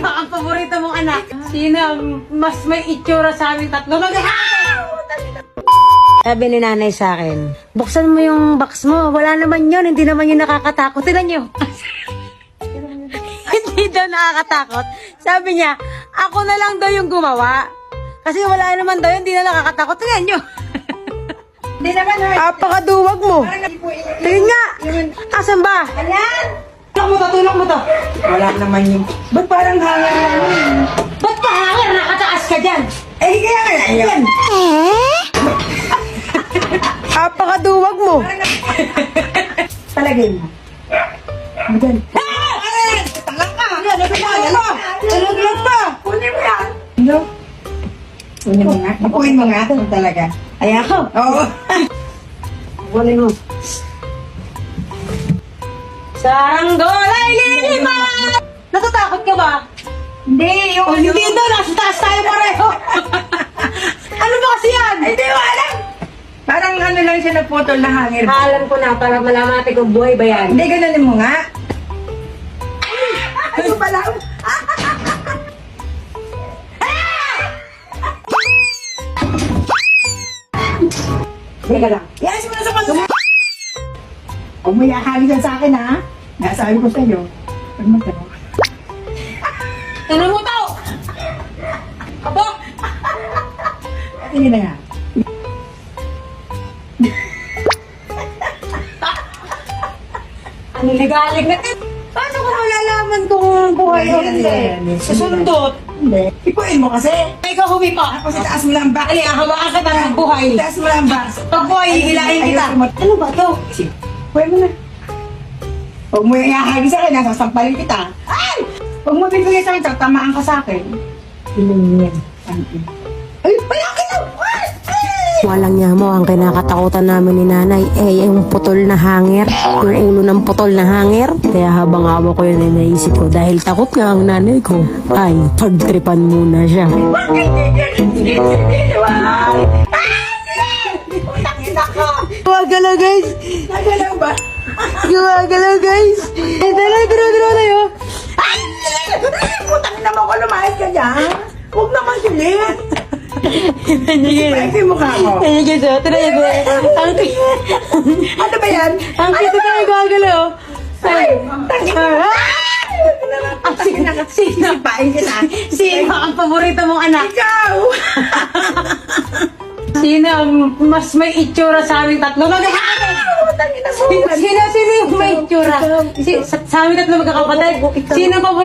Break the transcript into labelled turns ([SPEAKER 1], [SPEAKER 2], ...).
[SPEAKER 1] Sino ang paborito mong anak? Sino ang mas may itsura sa aming tatlo? Sabi ni nanay sa akin, buksan mo yung box mo. Wala naman yun. Hindi naman yun nakakatakot. Tignan nyo. Hindi daw nakakatakot. Sabi niya, ako na lang daw yung gumawa. Kasi wala naman daw yun. Hindi na nakakatakot. Tignan nyo.
[SPEAKER 2] Hindi naman, Hoy.
[SPEAKER 1] Apakaduwag mo. Tingin nga. Asan ba?
[SPEAKER 2] Ayan!
[SPEAKER 1] Tulak mo to.
[SPEAKER 2] Wala naman yung... Ba't parang hangin lang yun?
[SPEAKER 1] Ba't pa hangin? Nakataas ka dyan.
[SPEAKER 2] Eh, kaya nga yan.
[SPEAKER 1] Apakaduwag mo.
[SPEAKER 2] Palagay mo. Magan. Tanga ka! Yan, nagpapagay mo! Nalaglag pa! Kunin mo yan! Ano? Kunin mo nga. Kunin mo nga. Talaga.
[SPEAKER 1] Ay ako.
[SPEAKER 2] Oo.
[SPEAKER 1] Kunin mo. Saranggola ay liliman! Natatakot ka ba?
[SPEAKER 2] Hindi, yung...
[SPEAKER 1] O hindi daw, nasa taas tayo pareho. Ano ba kasi yan?
[SPEAKER 2] Ay, di mo alam! Parang ano lang siya nagputol na hangin.
[SPEAKER 1] Alam ko na para malaman natin kung buhay ba yan.
[SPEAKER 2] Hindi, ganonin mo nga. Ano ba lang? Teka lang. Yes, mo na sa pag... Huwag mo ihahalisan sa akin, ha? Nasabi ko sa'yo. Pag magtanong.
[SPEAKER 1] Ano mo tao? Aba!
[SPEAKER 2] Tingin na nga.
[SPEAKER 1] Ano ligalig na? Paano ko malalaman kung buhay o hindi? Susundot.
[SPEAKER 2] Hindi. Ipuin mo kasi.
[SPEAKER 1] Ikaw humipa.
[SPEAKER 2] Kasi taas mo lang ba?
[SPEAKER 1] Ali, hawakan ka ng buhay.
[SPEAKER 2] Taas mo lang ba?
[SPEAKER 1] Pag buhay, hihilahin kita. Ano ba to?
[SPEAKER 2] Puwi mo na. Huwag mo ihahagi sa akin, nasasampalin kita. Ay! Huwag mo bibigay sa akin, tatamaan ka sa akin.
[SPEAKER 1] Ilan yan?
[SPEAKER 2] Ay, palaki na! Ay!
[SPEAKER 3] Walang niya mo, ang kinakatakutan namin ni nanay yung putol na hanger, yung ulo ng putol na hanger. Kaya habang awa ko yun ay naisip ko, dahil takot nga ang nanay ko, ay pagtripan muna siya.
[SPEAKER 1] Gumagalaw guys!
[SPEAKER 2] Nagalaw ba?
[SPEAKER 1] Gumagalaw guys! Eh, dala, duro tayo.
[SPEAKER 2] Ay! Putang na mo ko, lumayas ka dyan. Huwag naman sulit. Ay, yung mukha mo.
[SPEAKER 1] Ay, guys, try ko.
[SPEAKER 2] Ano ba yan?
[SPEAKER 1] Ang kita tayo gagalaw.
[SPEAKER 2] Ay! Tangin na! Sisipain kita.
[SPEAKER 1] Sino ang paborito mong anak?
[SPEAKER 2] Ikaw!
[SPEAKER 1] Sino ang mas may itsura sa aming tatlo?
[SPEAKER 2] Tangin na mo.
[SPEAKER 1] Sino yung may itsura? Sa aming tatlo magkakapatid. Sino ang paborito?